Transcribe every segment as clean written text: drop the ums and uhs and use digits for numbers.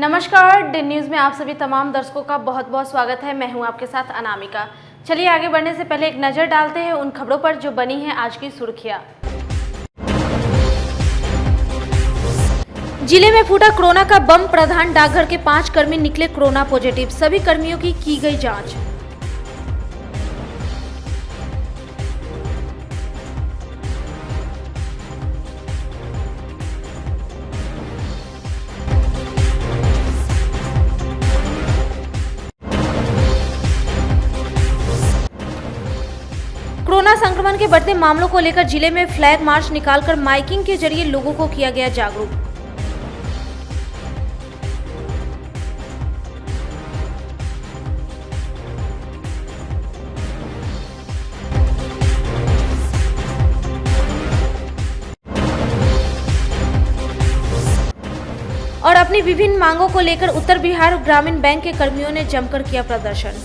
नमस्कार, D news में आप सभी तमाम दर्शकों का बहुत बहुत स्वागत है। मैं हूं आपके साथ अनामिका। चलिए आगे बढ़ने से पहले एक नज़र डालते हैं उन खबरों पर जो बनी हैं आज की सुर्खियां। जिले में फूटा कोरोना का बम, प्रधान डाकघर के 5 कर्मी निकले कोरोना पॉजिटिव, सभी कर्मियों की गई जांच। कोरोना संक्रमण के बढ़ते मामलों को लेकर जिले में फ्लैग मार्च निकालकर माइकिंग के जरिए लोगों को किया गया जागरूक। और अपनी विभिन्न मांगों को लेकर उत्तर बिहार ग्रामीण बैंक के कर्मियों ने जमकर किया प्रदर्शन।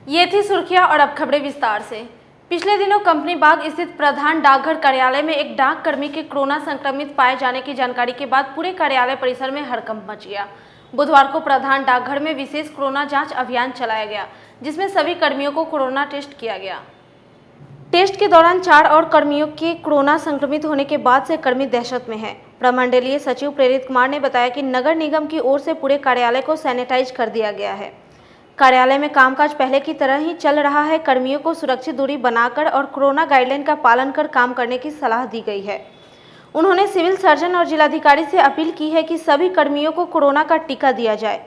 ये थी सुर्खियां और अब खबरें विस्तार से। पिछले दिनों कंपनी बाग स्थित प्रधान डाकघर कार्यालय में एक डाक कर्मी के कोरोना संक्रमित पाए जाने की जानकारी के बाद पूरे कार्यालय परिसर में हड़कंप मच गया। बुधवार को प्रधान डाकघर में विशेष कोरोना जांच अभियान चलाया गया, जिसमें सभी कर्मियों को कोरोना टेस्ट किया गया। टेस्ट के दौरान 4 और कर्मियों के कोरोना संक्रमित होने के बाद से कर्मी दहशत में हैं। प्रमंडलीय सचिव प्रेरित कुमार ने बताया कि नगर निगम की ओर से पूरे कार्यालय को सैनिटाइज कर दिया गया है। कार्यालय में कामकाज पहले की तरह ही चल रहा है। कर्मियों को सुरक्षित दूरी बनाकर और कोरोना गाइडलाइन का पालन कर काम करने की सलाह दी गई है। उन्होंने सिविल सर्जन और जिलाधिकारी से अपील की है कि सभी कर्मियों को कोरोना का टीका दिया जाए।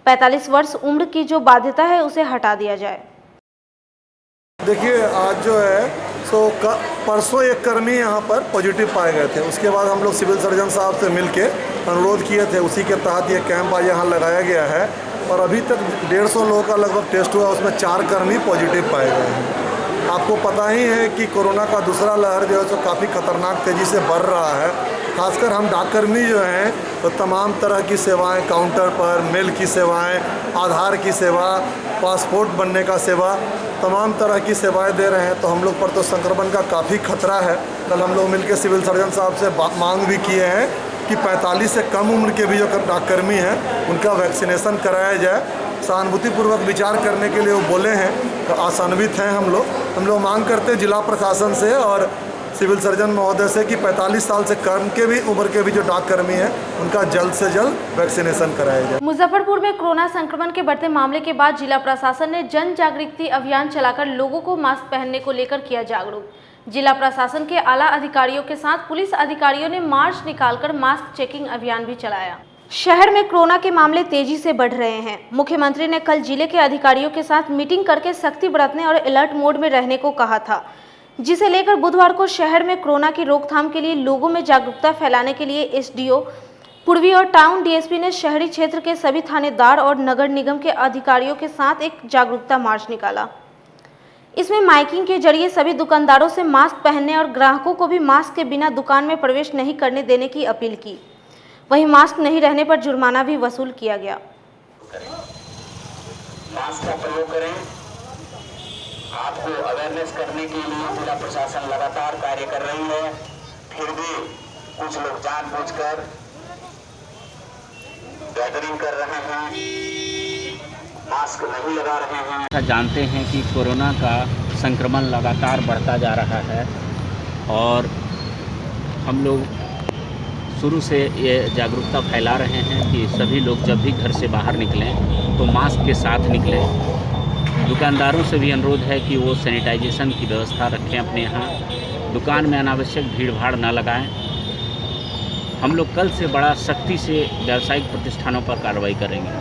45 वर्ष उम्र की जो बाध्यता है उसे हटा दिया जाए। देखिए, आज जो है परसों एक कर्मी यहाँ पर पॉजिटिव पाए गए थे। उसके बाद हम लोग सिविल सर्जन साहब से मिलके अनुरोध किए थे, उसी के तहत ये कैंप आज यहाँ लगाया गया है। और अभी तक 150 लोगों का लगभग टेस्ट हुआ, उसमें 4 कर्मी पॉजिटिव पाए गए हैं। आपको पता ही है कि कोरोना का दूसरा लहर जो है सो काफ़ी खतरनाक तेज़ी से बढ़ रहा है। खासकर हम डाककर्मी जो हैं तो तमाम तरह की सेवाएं, काउंटर पर मेल की सेवाएं, आधार की सेवा, पासपोर्ट बनने का सेवा, तमाम तरह की सेवाएं दे रहे हैं। तो हम लोग पर तो संक्रमण का काफ़ी खतरा है। कल हम लोग मिलकर सिविल सर्जन साहब से मांग भी किए हैं कि 45 से कम उम्र के भी जो डाककर्मी हैं उनका वैक्सीनेशन कराया जाए। सहानुभूतिपूर्वक विचार करने के लिए वो बोले हैं, तो आशान्वित हैं हम लोग मांग करते हैं जिला प्रशासन से और सिविल सर्जन महोदय से कि 45 साल से कम के भी उम्र के भी जो डाककर्मी हैं उनका जल्द से जल्द वैक्सीनेशन कराया जाए। मुजफ्फरपुर में कोरोना संक्रमण के बढ़ते मामले के बाद जिला प्रशासन ने जन जागृति अभियान चलाकर लोगों को मास्क पहनने को लेकर किया जागरूक। जिला प्रशासन के आला अधिकारियों के साथ पुलिस अधिकारियों ने मार्च निकालकर मास्क चेकिंग अभियान भी चलाया। शहर में कोरोना के मामले तेजी से बढ़ रहे हैं। मुख्यमंत्री ने कल जिले के अधिकारियों के साथ मीटिंग करके सख्ती बरतने और अलर्ट मोड में रहने को कहा था, जिसे लेकर बुधवार को शहर में कोरोना की रोकथाम के लिए लोगों में जागरूकता फैलाने के लिए एसडीओ पूर्वी और टाउन डीएसपी ने शहरी क्षेत्र के सभी थानेदार और नगर निगम के अधिकारियों के साथ एक जागरूकता मार्च निकाला। इसमें माइकिंग के जरिए सभी दुकानदारों से मास्क पहनने और ग्राहकों को भी मास्क के बिना दुकान में प्रवेश नहीं करने देने की अपील की। वहीं मास्क नहीं रहने पर जुर्माना भी वसूल किया गया। मास्क का प्रयोग करें। आपको अवेयरनेस करने के लिए जिला प्रशासन लगातार कार्य कर रही है, फिर भी कुछ लोग जानबूझकर गैदरिंग कर रहे हैं, मास्क नहीं लगा रहे हैं। जानते हैं कि कोरोना का संक्रमण लगातार बढ़ता जा रहा है और हम लोग शुरू से ये जागरूकता फैला रहे हैं कि सभी लोग जब भी घर से बाहर निकलें तो मास्क के साथ निकलें। दुकानदारों से भी अनुरोध है कि वो सैनिटाइजेशन की व्यवस्था रखें अपने यहाँ। दुकान में अनावश्यक भीड़ भाड़ न लगाएं। हम लोग कल से बड़ा सख्ती से व्यावसायिक प्रतिष्ठानों पर कार्रवाई करेंगे।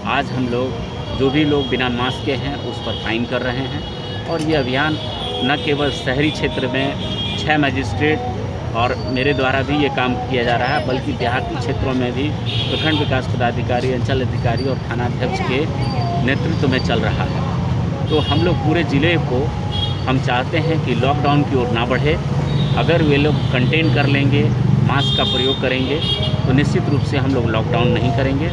आज हम लोग जो भी लोग बिना मास्क के हैं उस पर फाइन कर रहे हैं। और ये अभियान न केवल शहरी क्षेत्र में 6 मजिस्ट्रेट और मेरे द्वारा भी ये काम किया जा रहा है, बल्कि देहाती क्षेत्रों में भी प्रखंड विकास पदाधिकारी, अंचल अधिकारी और थानाध्यक्ष के नेतृत्व में चल रहा है। तो हम लोग पूरे ज़िले को हम चाहते हैं कि लॉकडाउन की ओर ना बढ़े। अगर वे लोग कंटेन कर लेंगे मास्क का प्रयोग करेंगे तो निश्चित रूप से हम लोग लॉकडाउन नहीं करेंगे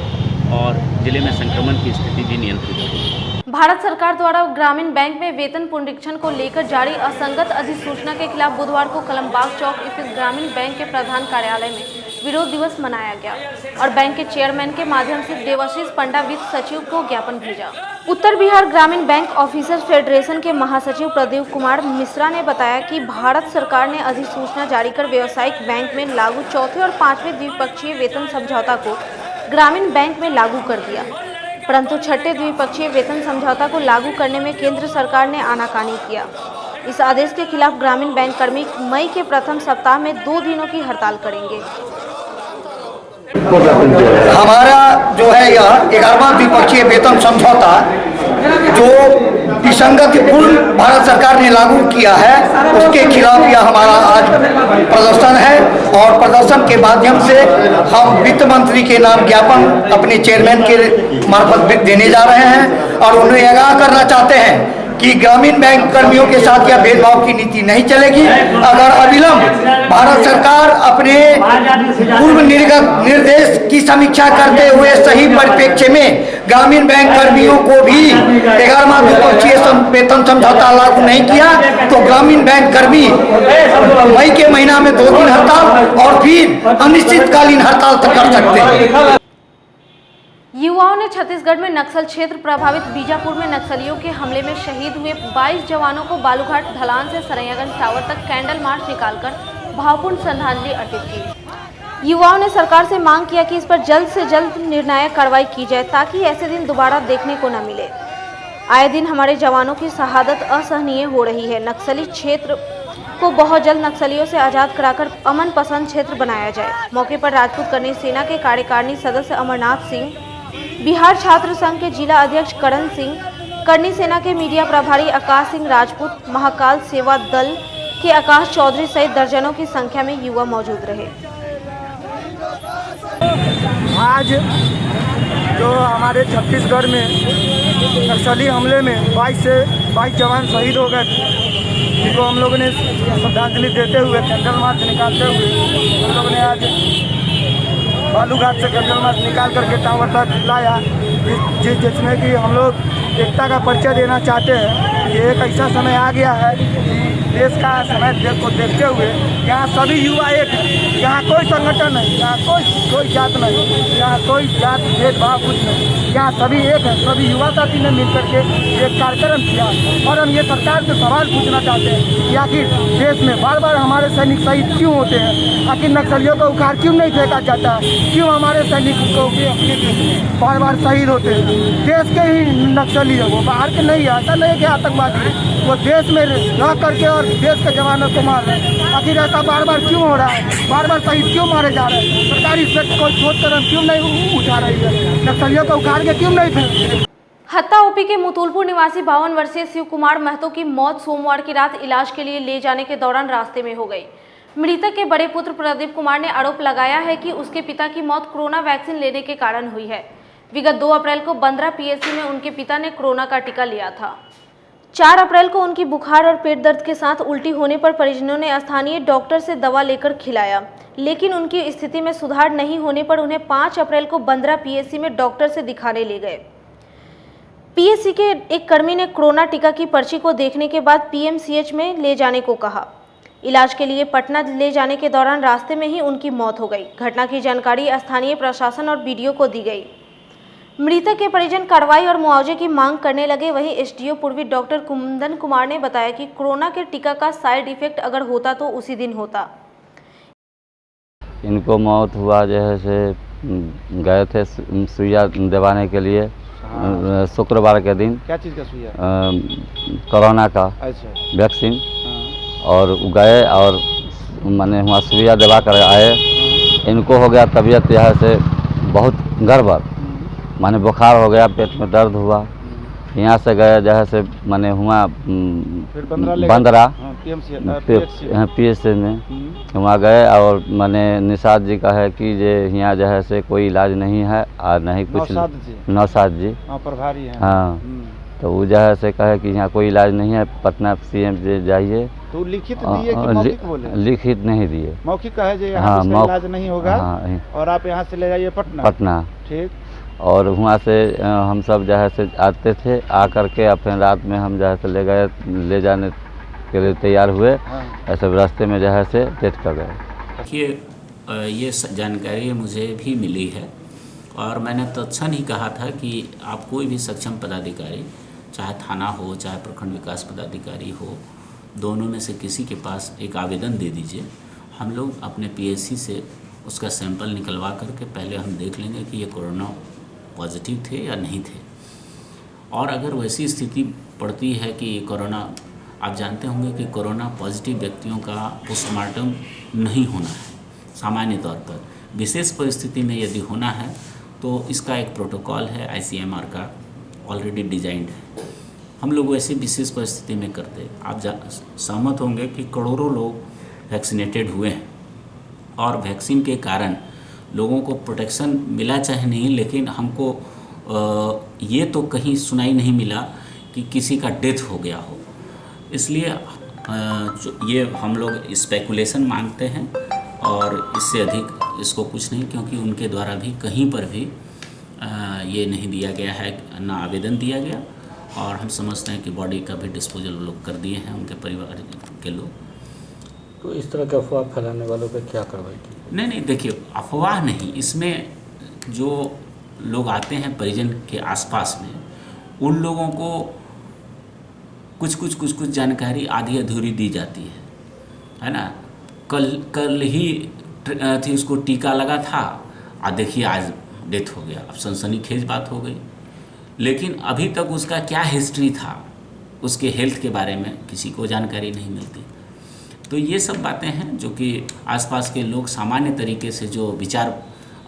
और ज़िले में संक्रमण की स्थिति भी नियंत्रित रहेगी। भारत सरकार द्वारा ग्रामीण बैंक में वेतन पुनरीक्षण को लेकर जारी असंगत अधिसूचना के खिलाफ बुधवार को कलमबाग चौक स्थित ग्रामीण बैंक के प्रधान कार्यालय में विरोध दिवस मनाया गया और बैंक के चेयरमैन के माध्यम से देवाशीष पंडा वित्त सचिव को ज्ञापन भेजा। उत्तर बिहार ग्रामीण बैंक ऑफिसर्स फेडरेशन के महासचिव प्रदीप कुमार मिश्रा ने बताया कि भारत सरकार ने अधिसूचना जारी कर व्यावसायिक बैंक में लागू चौथे और पांचवें द्विपक्षीय वेतन समझौता को ग्रामीण बैंक में लागू कर दिया, परंतु छठे द्विपक्षीय वेतन समझौता को लागू करने में केंद्र सरकार ने आनाकानी किया। इस आदेश के खिलाफ ग्रामीण बैंक कर्मी मई के प्रथम सप्ताह में 2 दिनों की हड़ताल करेंगे। हमारा जो है यह 11वां द्विपक्षीय वेतन समझौता जो विसंगतिपूर्ण भारत सरकार ने लागू किया है उसके खिलाफ यह हमारा आज प्रदर्शन है और प्रदर्शन के माध्यम से हम वित्त मंत्री के नाम ज्ञापन अपने चेयरमैन के मार्फत देने जा रहे हैं और उन्हें आगाह करना चाहते हैं कि ग्रामीण बैंक कर्मियों के साथ यह भेदभाव की नीति नहीं चलेगी। अगर अविलंब भारत सरकार अपने पूर्व निर्गत निर्देश की समीक्षा करते हुए सही परिप्रेक्ष्य में ग्रामीण बैंक कर्मियों को भी 11वां द्विपक्षीय वेतन समझौता लागू नहीं किया तो ग्रामीण बैंक कर्मी मई के महीना में 2 दिन हड़ताल और फिर अनिश्चितकालीन हड़ताल तक कर सकते हैं। युवाओं ने छत्तीसगढ़ में नक्सल क्षेत्र प्रभावित बीजापुर में नक्सलियों के हमले में शहीद हुए 22 जवानों को बालूघाट ढलान से सरैयागंज टावर तक कैंडल मार्च निकालकर भावपूर्ण श्रद्धांजलि अर्पित की। युवाओं ने सरकार से मांग किया कि इस पर जल्द से जल्द निर्णायक कार्रवाई की जाए ताकि ऐसे दिन दोबारा देखने को न मिले। आए दिन हमारे जवानों की शहादत असहनीय हो रही है। नक्सली क्षेत्र को बहुत जल्द नक्सलियों से आज़ाद कराकर अमन पसंद क्षेत्र बनाया जाए। मौके पर राजपूत कन्या सेना के कार्यकारिणी सदस्य अमरनाथ सिंह, बिहार छात्र संघ के जिला अध्यक्ष करण सिंह, करनी सेना के मीडिया प्रभारी आकाश सिंह राजपूत, महाकाल सेवा दल के आकाश चौधरी सहित दर्जनों की संख्या में युवा मौजूद रहे। आज जो हमारे छत्तीसगढ़ में नक्सली हमले में 22 जवान शहीद हो गए थे, जिनको हम लोगों ने श्रद्धांजलि देते हुए कैंडल मार्च निकालते हुए हम लोगों ने आज बालूघाट से कैंडल मार्च निकाल करके टावर तक लाया, जिसमें कि हम लोग एकता का परिचय देना चाहते हैं। ये एक ऐसा समय आ गया है कि देश का समय को देखते हुए यहाँ सभी युवा एक हैं। यहाँ कोई संगठन नहीं, यहाँ कोई जात नहीं, यहाँ कोई जात भेदभाव कुछ नहीं, यहाँ सभी एक है। सभी युवा साथी ने मिल करके एक कार्यक्रम किया और हम ये सरकार से सवाल पूछना चाहते हैं कि आखिर देश में बार बार हमारे सैनिक शहीद क्यों होते हैं? आखिर नक्सलियों को उखाड़ क्यों नहीं फेंका जाता है? क्यों हमारे सैनिक को बार बार शहीद होते हैं? देश के ही नक्सली है, वो बाहर के नहीं है। ऐसा नहीं कि आतंकवादी है, वो देश में रह करके और देश के जवानों को मार रहे हैं। आखिर ऐसा बार बार क्यों हो रहा है? बार बार शहीद क्यों मारे जा रहे हैं? सरकार इस व्यक्ति को सोच कर क्यों नहीं उठा रही है? नक्सलियों को उखाड़ के क्यों नहीं फेंक? हत्ता ओपी के मुतुलपुर निवासी 52 वर्षीय शिव कुमार महतो की मौत सोमवार की रात इलाज के लिए ले जाने के दौरान रास्ते में हो गई। मृतक के बड़े पुत्र प्रदीप कुमार ने आरोप लगाया है कि उसके पिता की मौत कोरोना वैक्सीन लेने के कारण हुई है। विगत 2 अप्रैल को बंदरा पीएचसी में उनके पिता ने कोरोना का टीका लिया था। 4 अप्रैल को उनकी बुखार और पेट दर्द के साथ उल्टी होने पर परिजनों ने स्थानीय डॉक्टर से दवा लेकर खिलाया, लेकिन उनकी स्थिति में सुधार नहीं होने पर उन्हें 5 अप्रैल को बंदरा पीएचसी में डॉक्टर से दिखाने ले गए। पीएचसी के एक कर्मी ने कोरोना टीका की पर्ची को देखने के बाद पीएमसीएच में ले जाने को कहा। इलाज के लिए पटना ले जाने के दौरान रास्ते में ही उनकी मौत हो गई। घटना की जानकारी स्थानीय प्रशासन और बीडीओ को दी गई। मृतक के परिजन कार्रवाई और मुआवजे की मांग करने लगे। वहीं एसडीओ पूर्वी डॉक्टर कुंदन कुमार ने बताया कि कोरोना के टीका का साइड इफेक्ट अगर होता तो उसी दिन होता। इनको मौत हुआ जैसे गए थे सुइया दिलवाने के लिए शुक्रवार के दिन। क्या चीज़ का सुइया? कोरोना का वैक्सीन। और गए और मैंने वहाँ सुइया दिलवा कर आए। इनको हो गया तबीयत यहाँ से बहुत गड़बड़, माने बुखार हो गया, पेट में दर्द हुआ। यहाँ से गए जहाँ से मैंने हुआ बंदरा पीएचसी में, वहाँ गए और मैंने निषाद जी का है कि ये यहाँ जो है से कोई इलाज नहीं है और नहीं कुछ। नौशाद जी प्रभारी हैं। हाँ, तो वो जो है से कहे कि यहाँ कोई इलाज नहीं है, पटना CM से जाइए। तो लिखित दिए कि मौखिक बोले? लिखित नहीं दिए, मौखिक कहे जो यहाँ इसका इलाज नहीं होगा और आप यहाँ से ले जाइए पटना। ठीक। और वहाँ से हम सब जो है से आते थे, आकर के अपने रात में हम जो है से ले जाने के लिए तैयार हुए। ऐसे रास्ते में जो है से डेथ कर गए। देखिए ये जानकारी मुझे भी मिली है और मैंने तत्क्षण ही कहा था कि आप कोई भी सक्षम पदाधिकारी, चाहे थाना हो चाहे प्रखंड विकास पदाधिकारी हो, दोनों में से किसी के पास एक आवेदन दे दीजिए। हम लोग अपने PSC से उसका सैंपल निकलवा करके पहले हम देख लेंगे कि ये कोरोना पॉजिटिव थे या नहीं थे। और अगर वैसी स्थिति पड़ती है कि कोरोना, आप जानते होंगे कि कोरोना पॉजिटिव व्यक्तियों का पोस्टमार्टम नहीं होना है सामान्य तौर पर। विशेष परिस्थिति में यदि होना है तो इसका एक प्रोटोकॉल है ICMR का, ऑलरेडी डिजाइंड है। हम लोग वैसे विशेष परिस्थिति में करते। आप सहमत होंगे कि करोड़ों लोग वैक्सीनेटेड हुए हैं और वैक्सीन के कारण लोगों को प्रोटेक्शन मिला चाहे नहीं, लेकिन हमको ये तो कहीं सुनाई नहीं मिला कि किसी का डेथ हो गया हो। इसलिए ये हम लोग स्पेकुलेशन मानते हैं और इससे अधिक इसको कुछ नहीं, क्योंकि उनके द्वारा भी कहीं पर भी ये नहीं दिया गया है, ना आवेदन दिया गया। और हम समझते हैं कि बॉडी का भी डिस्पोजल लोग कर दिए हैं उनके परिवार के लोग। तो इस तरह के अफवाह फैलाने वालों पे क्या कार्रवाई की? नहीं, देखिए अफवाह नहीं, इसमें जो लोग आते हैं परिजन के आसपास में, उन लोगों को कुछ जानकारी आधी अधूरी दी जाती है ना। कल ही थी उसको टीका लगा था और देखिए आज डेथ हो गया। अब सनसनीखेज बात हो गई, लेकिन अभी तक उसका क्या हिस्ट्री था, उसके हेल्थ के बारे में किसी को जानकारी नहीं मिलती। तो ये सब बातें हैं जो कि आसपास के लोग सामान्य तरीके से जो विचार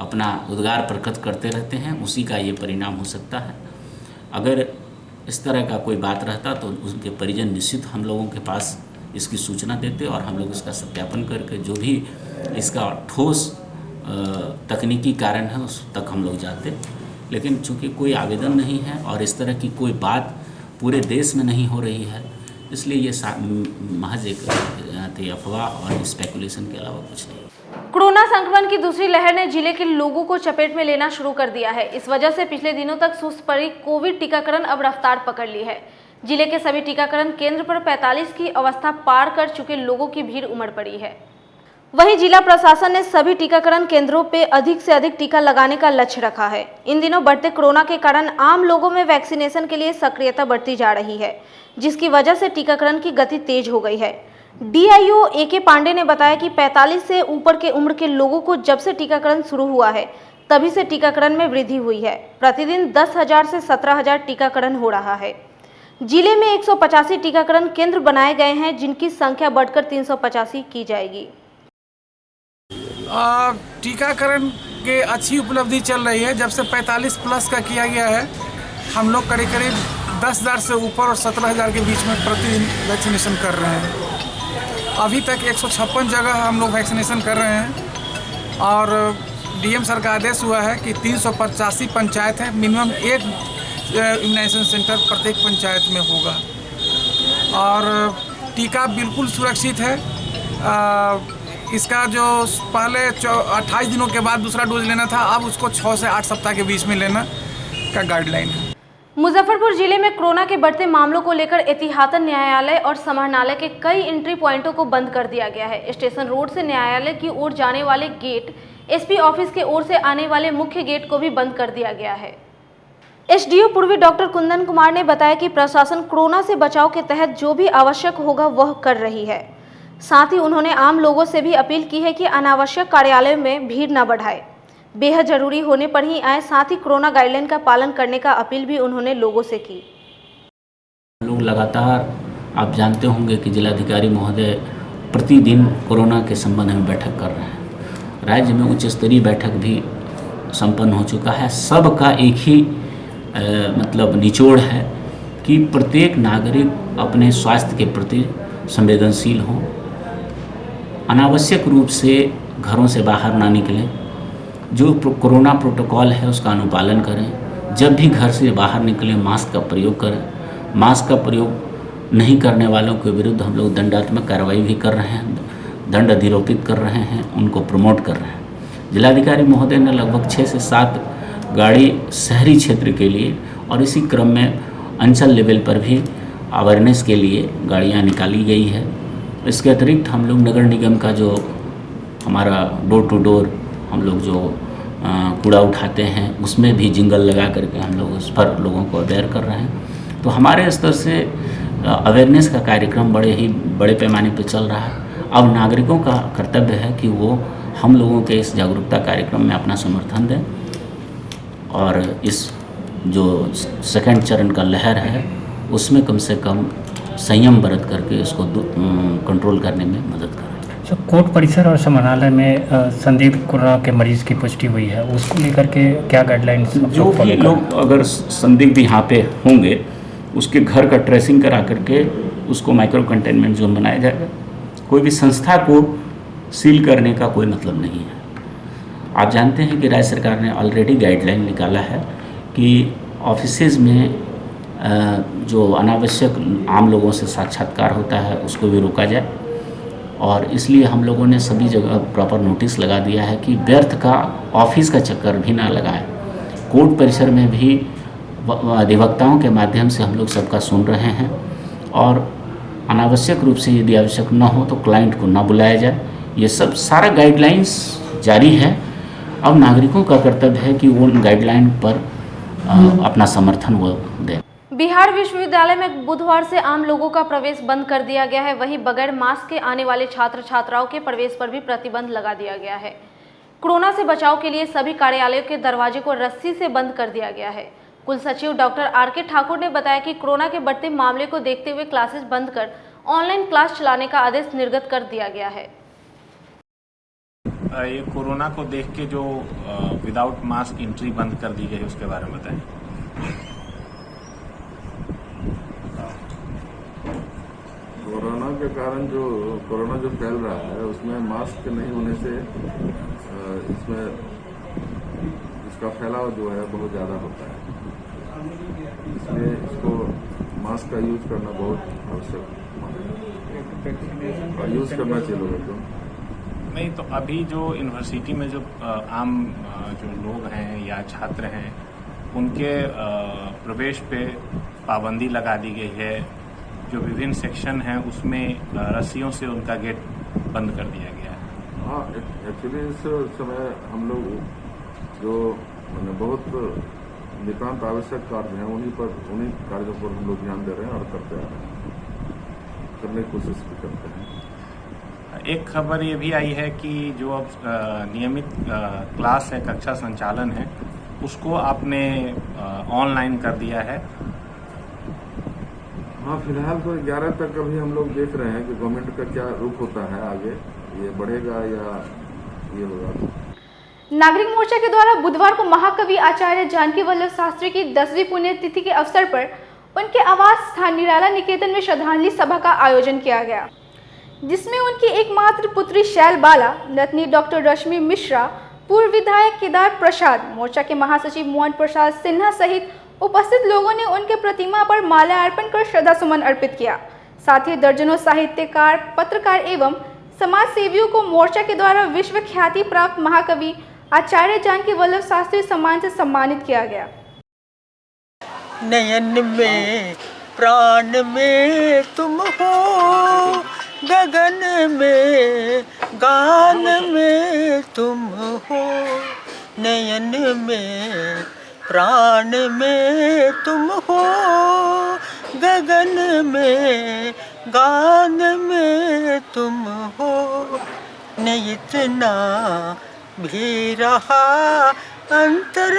अपना उद्गार प्रकट करते रहते हैं, उसी का ये परिणाम हो सकता है। अगर इस तरह का कोई बात रहता तो उनके परिजन निश्चित हम लोगों के पास इसकी सूचना देते और हम लोग इसका सत्यापन करके जो भी इसका ठोस तकनीकी कारण है उस तक हम लोग जाते। लेकिन चूँकि कोई आवेदन नहीं है और इस तरह की कोई बात पूरे देश में नहीं हो रही है, इसलिए ये महज एक अफवाह और स्पेकुलेशन के अलावा कुछ नहीं। कोरोना संक्रमण की दूसरी लहर ने जिले के लोगों को चपेट में लेना शुरू कर दिया है। इस वजह से पिछले दिनों तक सुस्त पड़ी कोविड टीकाकरण अब रफ्तार पकड़ ली है। जिले के सभी टीकाकरण केंद्र पर 45 की अवस्था पार कर चुके लोगों की भीड़ उमड़ पड़ी है। वहीं जिला प्रशासन ने सभी टीकाकरण केंद्रों पे अधिक से अधिक टीका लगाने का लक्ष्य रखा है। इन दिनों बढ़ते कोरोना के कारण आम लोगों में वैक्सीनेशन के लिए सक्रियता बढ़ती जा रही है, जिसकी वजह से टीकाकरण की गति तेज हो गई है। DIO AK पांडे ने बताया कि 45 से ऊपर के उम्र के लोगों को जब से टीकाकरण शुरू हुआ है तभी से टीकाकरण में वृद्धि हुई है। प्रतिदिन 10,000 से 17,000 टीकाकरण हो रहा है। जिले में 185 टीकाकरण केंद्र बनाए गए हैं, जिनकी संख्या बढ़कर 385 की जाएगी। टीकाकरण के अच्छी उपलब्धि चल रही है। जब से 45 प्लस का किया गया है, हम लोग करीब 10,000 से ऊपर और 17,000 के बीच में प्रतिदिन वैक्सीनेशन कर रहे हैं। अभी तक 156 जगह हम लोग वैक्सीनेशन कर रहे हैं और DM सर का आदेश हुआ है कि 385 पंचायत है, मिनिमम एक इम्यूनाइजेशन सेंटर प्रत्येक पंचायत में होगा और टीका बिल्कुल सुरक्षित है। इसका जो पहले 28 दिनों के बाद दूसरा डोज लेना था, अब उसको 6 से 8 सप्ताह के बीच में लेना का गाइडलाइन है। मुजफ्फरपुर जिले में कोरोना के बढ़ते मामलों को लेकर एहतियातन न्यायालय और समाहरणालय के कई एंट्री पॉइंटों को बंद कर दिया गया है। स्टेशन रोड से न्यायालय की ओर जाने वाले गेट, SP ऑफिस के ओर से आने वाले मुख्य गेट को भी बंद कर दिया गया है। SDO पूर्वी डॉक्टर कुंदन कुमार ने बताया कि प्रशासन कोरोना से बचाव के तहत जो भी आवश्यक होगा वह कर रही है। साथ ही उन्होंने आम लोगों से भी अपील की है कि अनावश्यक कार्यालय में भीड़ न बढ़ाए, बेहद जरूरी होने पर ही आए। साथ ही कोरोना गाइडलाइन का पालन करने का अपील भी उन्होंने लोगों से की। लोग लगातार, आप जानते होंगे कि जिलाधिकारी महोदय प्रतिदिन कोरोना के संबंध में बैठक कर रहे हैं। राज्य में उच्च स्तरीय बैठक भी संपन्न हो चुका है। सबका एक ही मतलब निचोड़ है कि प्रत्येक नागरिक अपने स्वास्थ्य के प्रति संवेदनशील हों, अनावश्यक रूप से घरों से बाहर ना निकलें, जो कोरोना प्रोटोकॉल है उसका अनुपालन करें, जब भी घर से बाहर निकलें मास्क का प्रयोग करें मास्क का प्रयोग नहीं करने वालों के विरुद्ध हम लोग दंडात्मक कार्रवाई भी कर रहे हैं, दंड अधिरोपित कर रहे हैं, उनको प्रमोट कर रहे हैं। जिलाधिकारी महोदय ने लगभग 6 से 7 गाड़ी शहरी क्षेत्र के लिए और इसी क्रम में अंचल लेवल पर भी अवेयरनेस के लिए गाड़ियां निकाली गई है। इसके अतिरिक्त हम लोग नगर निगम का जो हमारा डोर टू डोर हम लोग जो कूड़ा उठाते हैं उसमें भी जिंगल लगा करके हम लोग उस पर लोगों को अवेयर कर रहे हैं। तो हमारे स्तर से अवेयरनेस का कार्यक्रम बड़े पैमाने पर चल रहा है। अब नागरिकों का कर्तव्य है कि वो हम लोगों के इस जागरूकता कार्यक्रम में अपना समर्थन दें और इस जो सेकंड चरण का लहर है उसमें कम से कम संयम बरत करके इसको कंट्रोल करने में मदद करें। सर, कोर्ट परिसर और समाहरणालय में संदिग्ध कोरोना के मरीज की पुष्टि हुई है, उसको लेकर के क्या गाइडलाइंस? जो भी लोग अगर संदिग्ध यहाँ पे होंगे उसके घर का ट्रेसिंग करा करके उसको माइक्रो कंटेनमेंट जोन बनाया जाएगा। कोई भी संस्था को सील करने का कोई मतलब नहीं है। आप जानते हैं कि राज्य सरकार ने ऑलरेडी गाइडलाइन निकाला है कि ऑफिसेज में जो अनावश्यक आम लोगों से साक्षात्कार होता है उसको भी रोका जाए और इसलिए हम लोगों ने सभी जगह प्रॉपर नोटिस लगा दिया है कि व्यर्थ का ऑफिस का चक्कर भी ना लगाए। कोर्ट परिसर में भी अधिवक्ताओं के माध्यम से हम लोग सबका सुन रहे हैं और अनावश्यक रूप से यदि आवश्यक न हो तो क्लाइंट को ना बुलाया जाए। ये सब सारा गाइडलाइंस जारी है। अब नागरिकों का कर्तव्य है कि वो उन गाइडलाइन पर अपना समर्थन वो दें। बिहार विश्वविद्यालय में बुधवार से आम लोगों का प्रवेश बंद कर दिया गया है। वहीं बगैर मास्क के आने वाले छात्र छात्राओं के प्रवेश पर भी प्रतिबंध लगा दिया गया है। कोरोना से बचाव के लिए सभी कार्यालयों के दरवाजे को रस्सी से बंद कर दिया गया है। कुल सचिव डॉक्टर आर.के. ठाकुर ने बताया कि कोरोना के बढ़ते मामले को देखते हुए क्लासेस बंद कर ऑनलाइन क्लास चलाने का आदेश निर्गत कर दिया गया है। ये कोरोना को देख के जो विदाउट मास्क एंट्री बंद कर दी गई है उसके बारे में बताएं। कोरोना के कारण जो कोरोना जो फैल रहा है उसमें मास्क नहीं होने से इसमें इसका फैलाव जो है बहुत ज़्यादा होता है, इसलिए इसको मास्क का यूज करना बहुत आवश्यक और यूज करना चाहिए लोगों को। नहीं तो अभी जो यूनिवर्सिटी में जो आम जो लोग हैं या छात्र हैं उनके प्रवेश पे पाबंदी लगा दी गई है। जो विभिन्न सेक्शन हैं उसमें रस्सियों से उनका गेट बंद कर दिया गया है। हाँ, एक्चुअली इस समय हम लोग जो बहुत नितांत आवश्यक कार्य हैं उन्हीं कार्यों पर हम लोग ध्यान दे रहे हैं और करते आ रहे हैं, करने की कोशिश भी करते हैं। एक खबर ये भी आई है कि जो अब नियमित क्लास है, कक्षा संचालन है, उसको आपने ऑनलाइन कर दिया है। हाँ, फिलहाल तो 11 तक अभी हम लोग देख रहे हैं कि गवर्नमेंट का क्या रुख होता है, आगे ये बढ़ेगा या ये होगा। नागरिक मोर्चा के द्वारा बुधवार को महाकवि आचार्य जानकी वल्लभ शास्त्री की 10वीं पुण्यतिथि के अवसर पर उनके आवास स्थान निराला निकेतन में श्रद्धांजलि सभा का आयोजन किया गया, जिसमें उनकी एकमात्र पुत्री शैल बाला, रत्नी डॉक्टर रश्मि मिश्रा, पूर्व विधायक केदार प्रसाद, मोर्चा के महासचिव मोहन प्रसाद सिन्हा सहित उपस्थित लोगों ने उनके प्रतिमा पर माला अर्पण कर श्रद्धा सुमन अर्पित किया। साथ ही दर्जनों साहित्यकार, पत्रकार एवं समाज सेवियों को मोर्चा के द्वारा विश्व ख्याति प्राप्त महाकवि आचार्य जानकी वल्लभ शास्त्री सम्मान से सम्मानित किया गया। नयन में प्राण में तुम हो, गगन में गान में तुम हो, नयन में प्राण में तुम हो, गगन में गान में तुम हो, न इतना भी रहा अंतर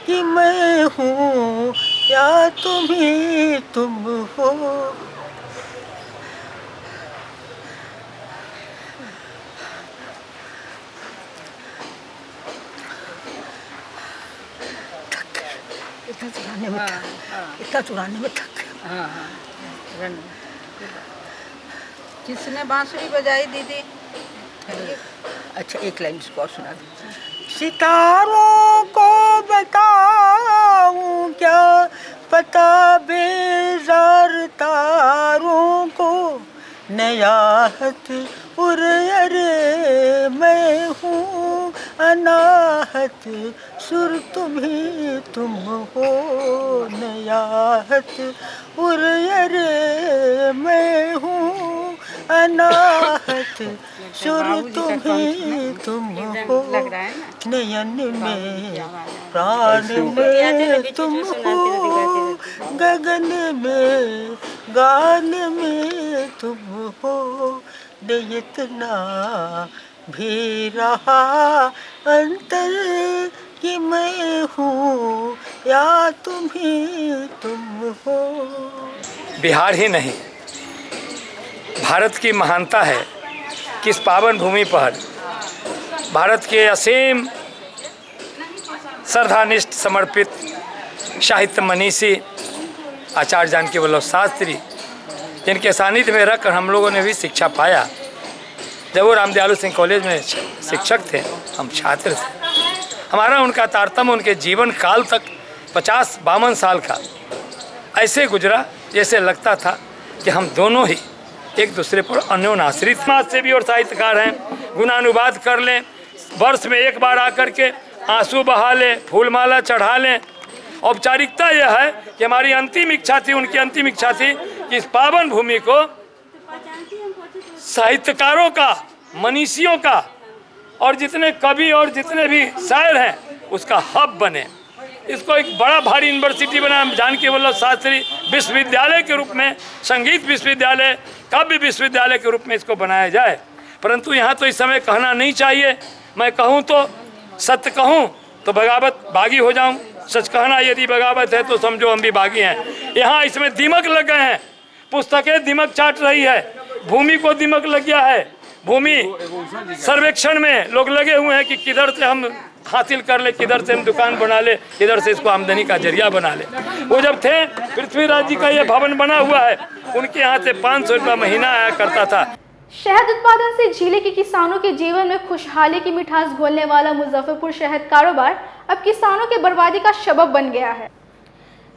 कि मैं हूँ या तुम ही तुम हो। इतना चुराने में थक गया। किसने बांसुरी बजाई दीदी? अच्छा, एक लाइन इसको और सुना दो। सितारों को बताऊं क्या पता बेजार तारों को नयाहत अरे मैं हूँ अनाहत सुर तुम्ही तुम हो नयाहत अरे मैं हूँ अनाहत सुर तुम्ही तुम हो नयन में प्राण में तुम हो गगन में गान में तुम हो न इतना भी रहा अंतर कि मैं हूँ या तुम हो। बिहार ही नहीं भारत की महानता है कि इस पावन भूमि पर भारत के असीम श्रद्धानिष्ठ समर्पित साहित्य मनीषी आचार्य जानकी वल्लभ शास्त्री, जिनके सानिध्य में रहकर हम लोगों ने भी शिक्षा पाया। जब वो रामदयालु सिंह कॉलेज में शिक्षक थे, हम छात्र थे। हमारा उनका तारतम्य उनके जीवन काल तक 50-52 साल का ऐसे गुजरा जैसे लगता था कि हम दोनों ही एक दूसरे पर अन्योन्य आश्रित। समाज सेवी और साहित्यकार हैं, गुणानुवाद कर लें, वर्ष में एक बार आकर के आंसू बहा लें, फूलमाला चढ़ा लें। औपचारिकता यह है कि हमारी अंतिम इच्छा थी, उनकी अंतिम इच्छा थी कि इस पावन भूमि को साहित्यकारों का, मनीषियों का और जितने कवि और जितने भी शायर हैं उसका हब बने। इसको एक बड़ा भारी यूनिवर्सिटी बना, जानकी वल्लभ शास्त्री विश्वविद्यालय के रूप में, संगीत विश्वविद्यालय, काव्य विश्वविद्यालय के रूप में इसको बनाया जाए। परंतु यहाँ तो इस समय कहना नहीं चाहिए। मैं कहूँ तो सत्य कहूँ तो बगावत बागी हो जाऊँ, सच कहना यदि बगावत है तो समझो हम भी बागी हैं। यहाँ इसमें दिमक लग गए हैं, पुस्तकें दिमक चाट रही है, भूमि को दिमक लग गया है। भूमि सर्वेक्षण में लोग लगे हुए हैं कि किधर से हम हासिल कर ले, किधर से हम दुकान बना ले, किधर से इसको आमदनी का जरिया बना ले। वो जब थे पृथ्वीराज जी का ये भवन बना हुआ है, उनके यहाँ से 500 रुपया महीना आया करता था। शहद उत्पादन से जिले के किसानों के जीवन में खुशहाली की मिठास घोलने वाला मुजफ्फरपुर शहद कारोबार अब किसानों के बर्बादी का सबब बन गया है।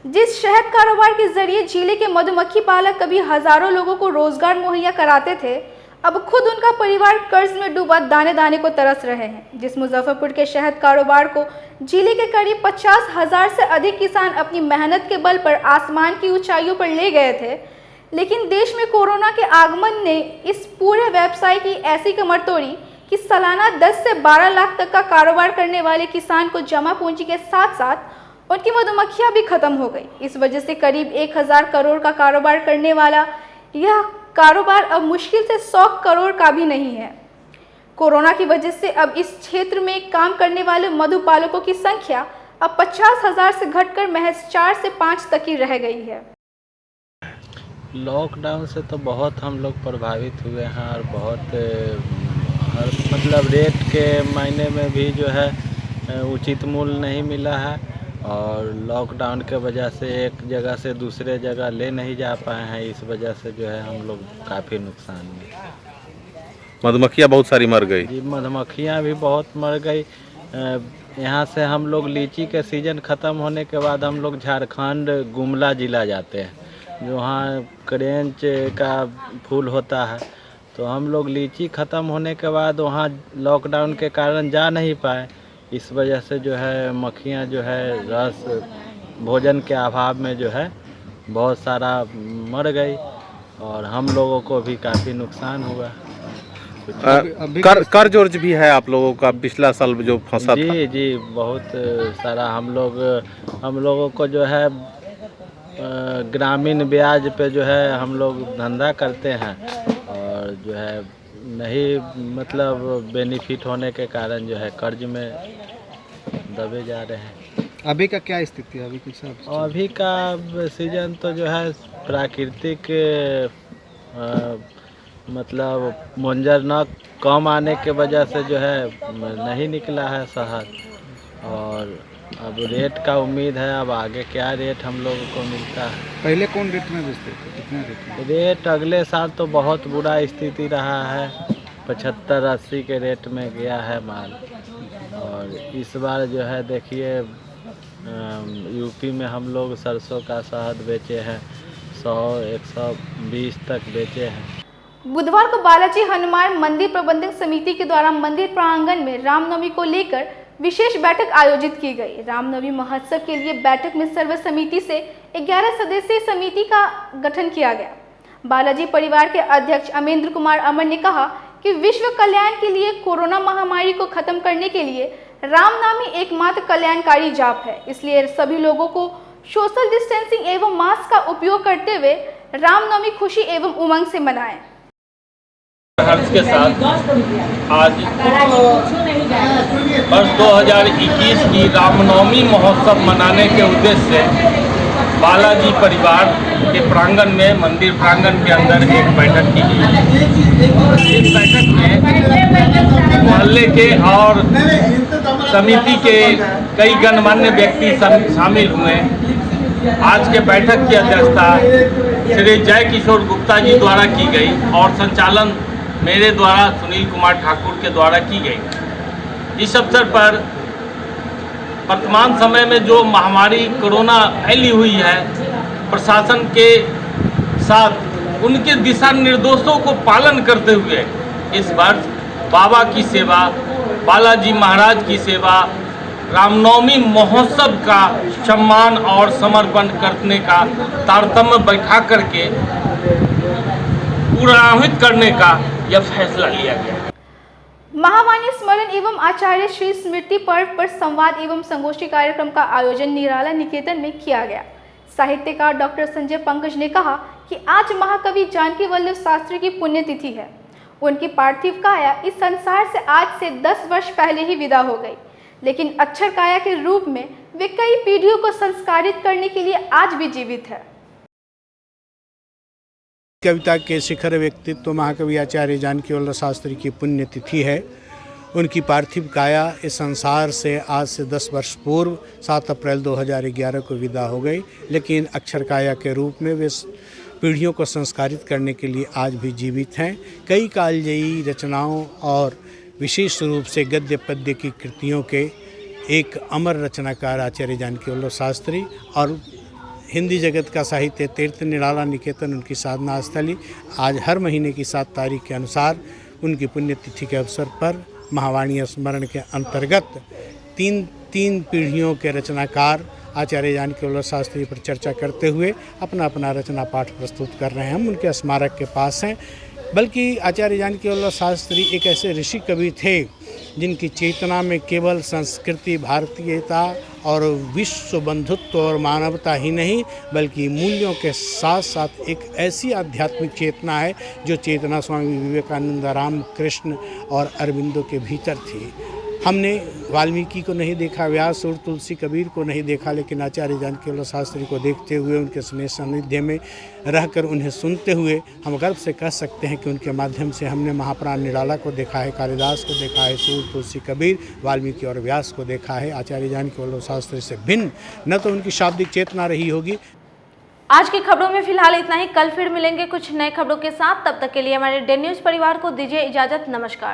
जिस शहद कारोबार के जरिए जिले के मधुमक्खी पालक कभी हजारों लोगों को रोजगार मुहैया कराते थे, अब खुद उनका परिवार कर्ज में डूबा दाने दाने को तरस रहे हैं। जिस मुजफ्फरपुर के शहद कारोबार को जिले के करीब 50,000 से अधिक किसान अपनी मेहनत के बल पर आसमान की ऊंचाइयों पर ले गए थे, लेकिन देश में कोरोना के आगमन ने इस पूरे व्यवसाय की ऐसी कमर तोड़ी कि सालाना 10 से 12 लाख तक का कारोबार करने वाले किसान को जमा पूंजी के साथ साथ उनकी मधुमक्खियां भी खत्म हो गई। इस वजह से करीब 1000 करोड़ का कारोबार करने वाला यह कारोबार अब मुश्किल से 100 करोड़ का भी नहीं है। कोरोना की वजह से अब इस क्षेत्र में काम करने वाले मधुपालकों की संख्या अब 50,000 से घटकर महज 4 से 5 तक ही रह गई है। लॉकडाउन से तो बहुत हम लोग प्रभावित हुए हैं और बहुत मतलब रेट के मायने में भी जो है उचित मूल्य नहीं मिला है और लॉकडाउन के वजह से एक जगह से दूसरे जगह ले नहीं जा पाए हैं। इस वजह से जो है हम लोग काफ़ी नुकसान में। मधुमक्खियाँ बहुत सारी मर गई जी, मधुमक्खियाँ भी बहुत मर गई। यहाँ से हम लोग लीची के सीज़न ख़त्म होने के बाद हम लोग झारखंड गुमला ज़िला जाते हैं, जो वहाँ करेंच का फूल होता है। तो हम लोग लीची ख़त्म होने के बाद वहाँ लॉकडाउन के कारण जा नहीं पाए। इस वजह से जो है मक्खियाँ जो है रस भोजन के अभाव में जो है बहुत सारा मर गई और हम लोगों को भी काफ़ी नुकसान हुआ। कर्ज वर्ज भी है आप लोगों का पिछला साल जो फंसा था? जी, बहुत सारा हम लोगों को जो है ग्रामीण ब्याज पे जो है हम लोग धंधा करते हैं और जो है नहीं मतलब बेनिफिट होने के कारण जो है कर्ज में दबे जा रहे हैं। अभी का क्या स्थिति है? अभी का सीजन तो जो है प्राकृतिक मतलब मंजर न कम आने के वजह से जो है नहीं निकला है शहद और अब रेट का उम्मीद है। अब आगे क्या रेट हम लोगों को मिलता है। पहले कौन रेट में बेचते थे? कितने रेट में? रेट अगले साल तो बहुत बुरा स्थिति रहा है, 75-80 के रेट में गया है माल और इस बार जो है देखिए यूपी में हम लोग सरसों का शहद बेचे हैं, 100-120 तक बेचे हैं। बुधवार को बालाजी हनुमान मंदिर प्रबंधक समिति के द्वारा मंदिर प्रांगण में रामनवमी को लेकर विशेष बैठक आयोजित की गई। रामनवमी महोत्सव के लिए बैठक में सर्व समिति से 11 सदस्यीय समिति का गठन किया गया। बालाजी परिवार के अध्यक्ष अमेंद्र कुमार अमर ने कहा कि विश्व कल्याण के लिए कोरोना महामारी को खत्म करने के लिए रामनवमी एकमात्र कल्याणकारी जाप है, इसलिए सभी लोगों को सोशल डिस्टेंसिंग एवं मास्क का उपयोग करते हुए रामनवमी खुशी एवं उमंग से मनाएं। हर्ष के साथ आज वर्ष 2021 की रामनवमी महोत्सव मनाने के उद्देश्य से बालाजी परिवार के प्रांगण में, मंदिर प्रांगण के अंदर एक बैठक की गई। इस बैठक में मोहल्ले के और समिति के कई गणमान्य व्यक्ति शामिल हुए। आज के बैठक की अध्यक्षता श्री जय किशोर गुप्ता जी द्वारा की गई और संचालन मेरे द्वारा सुनील कुमार ठाकुर के द्वारा की गई। इस अवसर पर वर्तमान समय में जो महामारी कोरोना फैली हुई है, प्रशासन के साथ उनके दिशा निर्देशों को पालन करते हुए इस वर्ष बाबा की सेवा, बालाजी महाराज की सेवा, रामनवमी महोत्सव का सम्मान और समर्पण करने का तारतम्य बैठा करके पूर्णाहुति करने का यह फैसला लिया गया। महावाणी स्मरण एवं आचार्य श्री स्मृति पर्व पर संवाद एवं संगोष्ठी कार्यक्रम का आयोजन निराला निकेतन में किया गया। साहित्यकार डॉक्टर संजय पंकज ने कहा कि आज महाकवि जानकी वल्लभ शास्त्री की पुण्यतिथि है। उनकी पार्थिव काया इस संसार से आज से 10 वर्ष पहले ही विदा हो गई, लेकिन अक्षर काया के रूप में वे कई पीढ़ियों को संस्कारित करने के लिए आज भी जीवित है। कविता के शिखर व्यक्तित्व महाकवि आचार्य जानकी वल्लभ शास्त्री की पुण्यतिथि है। उनकी पार्थिव काया इस संसार से आज से 10 वर्ष पूर्व 7 अप्रैल 2011 को विदा हो गई, लेकिन अक्षर काया के रूप में वे पीढ़ियों को संस्कारित करने के लिए आज भी जीवित हैं। कई कालजयी रचनाओं और विशेष रूप से गद्य पद्य की कृतियों के एक अमर रचनाकार आचार्य जानकी वल्लभ शास्त्री और हिंदी जगत का साहित्य तीर्थ निराला निकेतन उनकी साधना स्थली। आज हर महीने की 7 तारीख के अनुसार उनकी पुण्यतिथि के अवसर पर महावाणी स्मरण के अंतर्गत तीन पीढ़ियों के रचनाकार आचार्य जानकी वल्लभ शास्त्री पर चर्चा करते हुए अपना अपना रचना पाठ प्रस्तुत कर रहे हैं। हम उनके स्मारक के पास हैं। बल्कि आचार्य जानकी वल्लभ शास्त्री एक ऐसे ऋषि कवि थे जिनकी चेतना में केवल संस्कृति, भारतीयता और विश्व बंधुत्व और मानवता ही नहीं, बल्कि मूल्यों के साथ साथ एक ऐसी आध्यात्मिक चेतना है जो चेतना स्वामी विवेकानंद, राम कृष्ण और अरविंदो के भीतर थी। हमने वाल्मीकि को नहीं देखा, व्यास और तुलसी कबीर को नहीं देखा, लेकिन आचार्य जानकी वल्लभ शास्त्री को देखते हुए, उनके स्नेह सानिध्य में रहकर उन्हें सुनते हुए हम गर्व से कह सकते हैं कि उनके माध्यम से हमने महाप्राण निराला को देखा है, कालिदास को देखा है, सूर, तुलसी कबीर, वाल्मीकि और व्यास को देखा है। आचार्य जानकी वल्लभ शास्त्री से भिन्न न तो उनकी शाब्दिक चेतना रही होगी। आज की खबरों में फिलहाल इतना ही। कल फिर मिलेंगे कुछ नए खबरों के साथ। तब तक के लिए हमारे डे न्यूज़ परिवार को दीजिए इजाजत। नमस्कार।